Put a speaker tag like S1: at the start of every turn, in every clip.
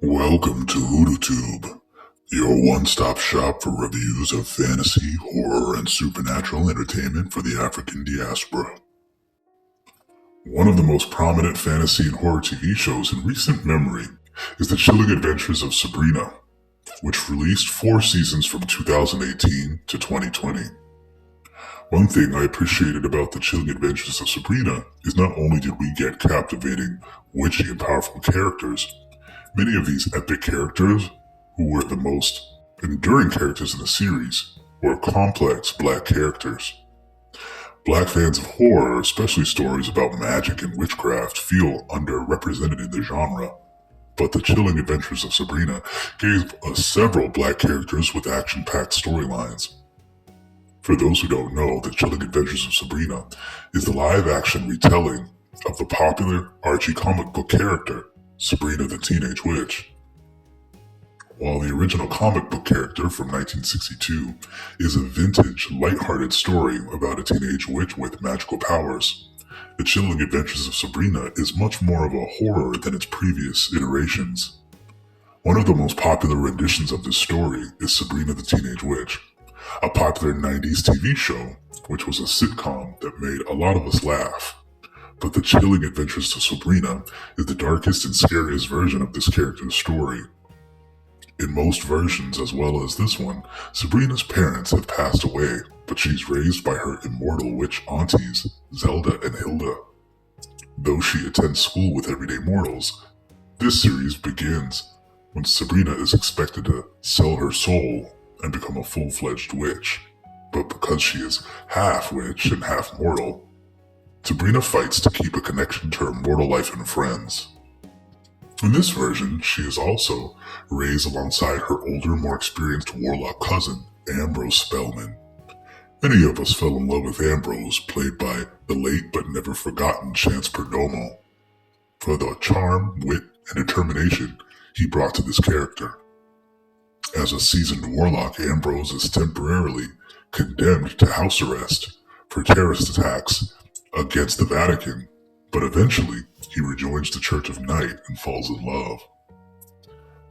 S1: Welcome to HoodooTube, your one-stop shop for reviews of fantasy, horror, and supernatural entertainment for the African diaspora. One of the most prominent fantasy and horror TV shows in recent memory is The Chilling Adventures of Sabrina, which released 4 seasons from 2018 to 2020. One thing I appreciated about The Chilling Adventures of Sabrina is not only did we get captivating, witchy, and powerful characters, many of these epic characters, who were the most enduring characters in the series, were complex black characters. Black fans of horror, especially stories about magic and witchcraft, feel underrepresented in the genre. But The Chilling Adventures of Sabrina gave us several black characters with action-packed storylines. For those who don't know, The Chilling Adventures of Sabrina is the live-action retelling of the popular Archie comic book character, Sabrina the Teenage Witch. While the original comic book character from 1962 is a vintage, lighthearted story about a teenage witch with magical powers, The Chilling Adventures of Sabrina is much more of a horror than its previous iterations. One of the most popular renditions of this story is Sabrina the Teenage Witch, a popular 90s TV show, which was a sitcom that made a lot of us laugh. But The Chilling Adventures of Sabrina is the darkest and scariest version of this character's story. In most versions, as well as this one, Sabrina's parents have passed away, but she's raised by her immortal witch aunties, Zelda and Hilda. Though she attends school with everyday mortals, this series begins when Sabrina is expected to sell her soul and become a full-fledged witch. But because she is half witch and half mortal, Sabrina fights to keep a connection to her mortal life and friends. In this version, she is also raised alongside her older, more experienced warlock cousin, Ambrose Spellman. Many of us fell in love with Ambrose, played by the late but never forgotten Chance Perdomo, for the charm, wit, and determination he brought to this character. As a seasoned warlock, Ambrose is temporarily condemned to house arrest for terrorist attacks against the Vatican, but eventually he rejoins the Church of Night and falls in love.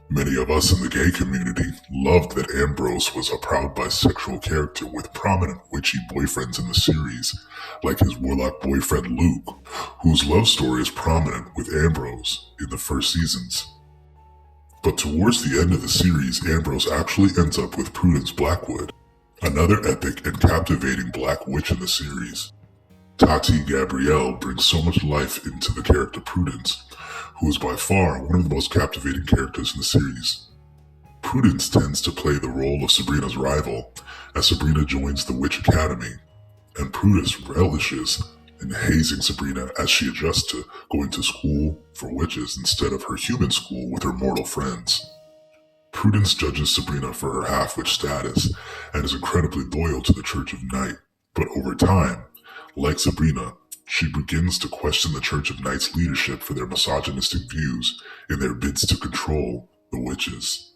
S1: Many of us in the gay community loved that Ambrose was a proud bisexual character with prominent witchy boyfriends in the series, like his warlock boyfriend Luke, whose love story is prominent with Ambrose in the first seasons. But towards the end of the series, Ambrose actually ends up with Prudence Blackwood, another epic and captivating black witch in the series. Tati Gabrielle brings so much life into the character Prudence, who is by far one of the most captivating characters in the series. Prudence tends to play the role of Sabrina's rival, as Sabrina joins the Witch Academy, and Prudence relishes in hazing Sabrina as she adjusts to going to school for witches instead of her human school with her mortal friends. Prudence judges Sabrina for her half-witch status and is incredibly loyal to the Church of Night, but over time, like Sabrina, she begins to question the Church of Night's leadership for their misogynistic views in their bids to control the witches.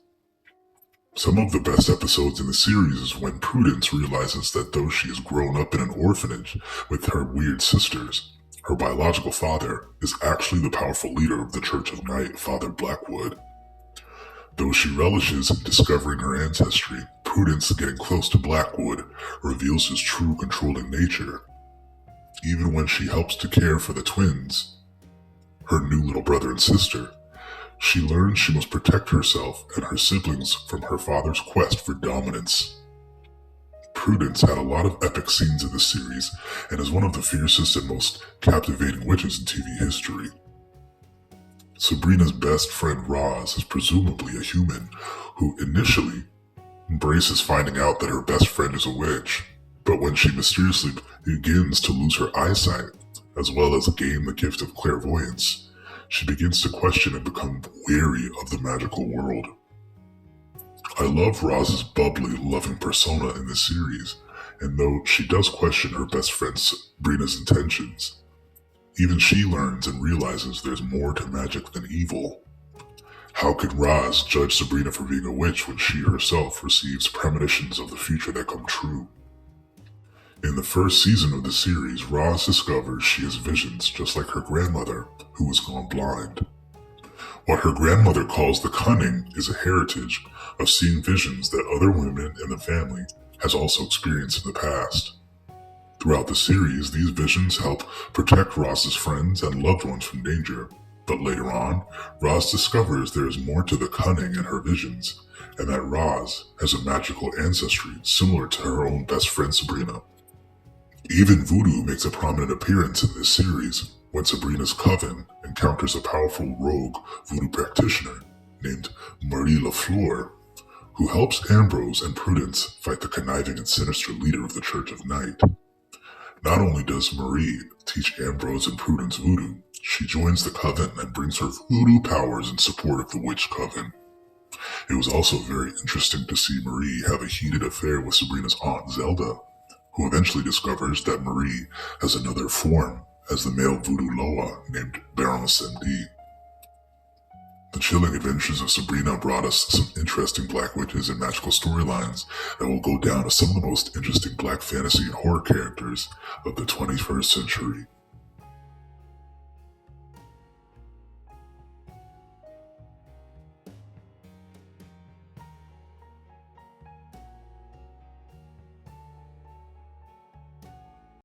S1: Some of the best episodes in the series is when Prudence realizes that though she has grown up in an orphanage with her weird sisters, her biological father is actually the powerful leader of the Church of Night, Father Blackwood. Though she relishes in discovering her ancestry, Prudence getting close to Blackwood reveals his true controlling nature. Even when she helps to care for the twins, her new little brother and sister, she learns she must protect herself and her siblings from her father's quest for dominance. Prudence had a lot of epic scenes in the series and is one of the fiercest and most captivating witches in TV history. Sabrina's best friend Roz is presumably a human who initially embraces finding out that her best friend is a witch, but when she mysteriously begins to lose her eyesight, as well as gain the gift of clairvoyance, she begins to question and become weary of the magical world. I love Roz's bubbly, loving persona in this series, and though she does question her best friend Sabrina's intentions, even she learns and realizes there's more to magic than evil. How can Roz judge Sabrina for being a witch when she herself receives premonitions of the future that come true? In the first season of the series, Roz discovers she has visions just like her grandmother, who was gone blind. What her grandmother calls the cunning is a heritage of seeing visions that other women in the family has also experienced in the past. Throughout the series, these visions help protect Roz's friends and loved ones from danger. But later on, Roz discovers there is more to the cunning in her visions, and that Roz has a magical ancestry similar to her own best friend Sabrina. Even voodoo makes a prominent appearance in this series when Sabrina's coven encounters a powerful rogue voodoo practitioner named Marie Lafleur, who helps Ambrose and Prudence fight the conniving and sinister leader of the Church of Night. Not only does Marie teach Ambrose and Prudence voodoo, she joins the coven and brings her voodoo powers in support of the witch coven. It was also very interesting to see Marie have a heated affair with Sabrina's aunt Zelda, who eventually discovers that Marie has another form as the male voodoo Loa named Baroness MD. The chilling adventures of Sabrina brought us some interesting black witches and magical storylines that will go down as some of the most interesting black fantasy and horror characters of the 21st century.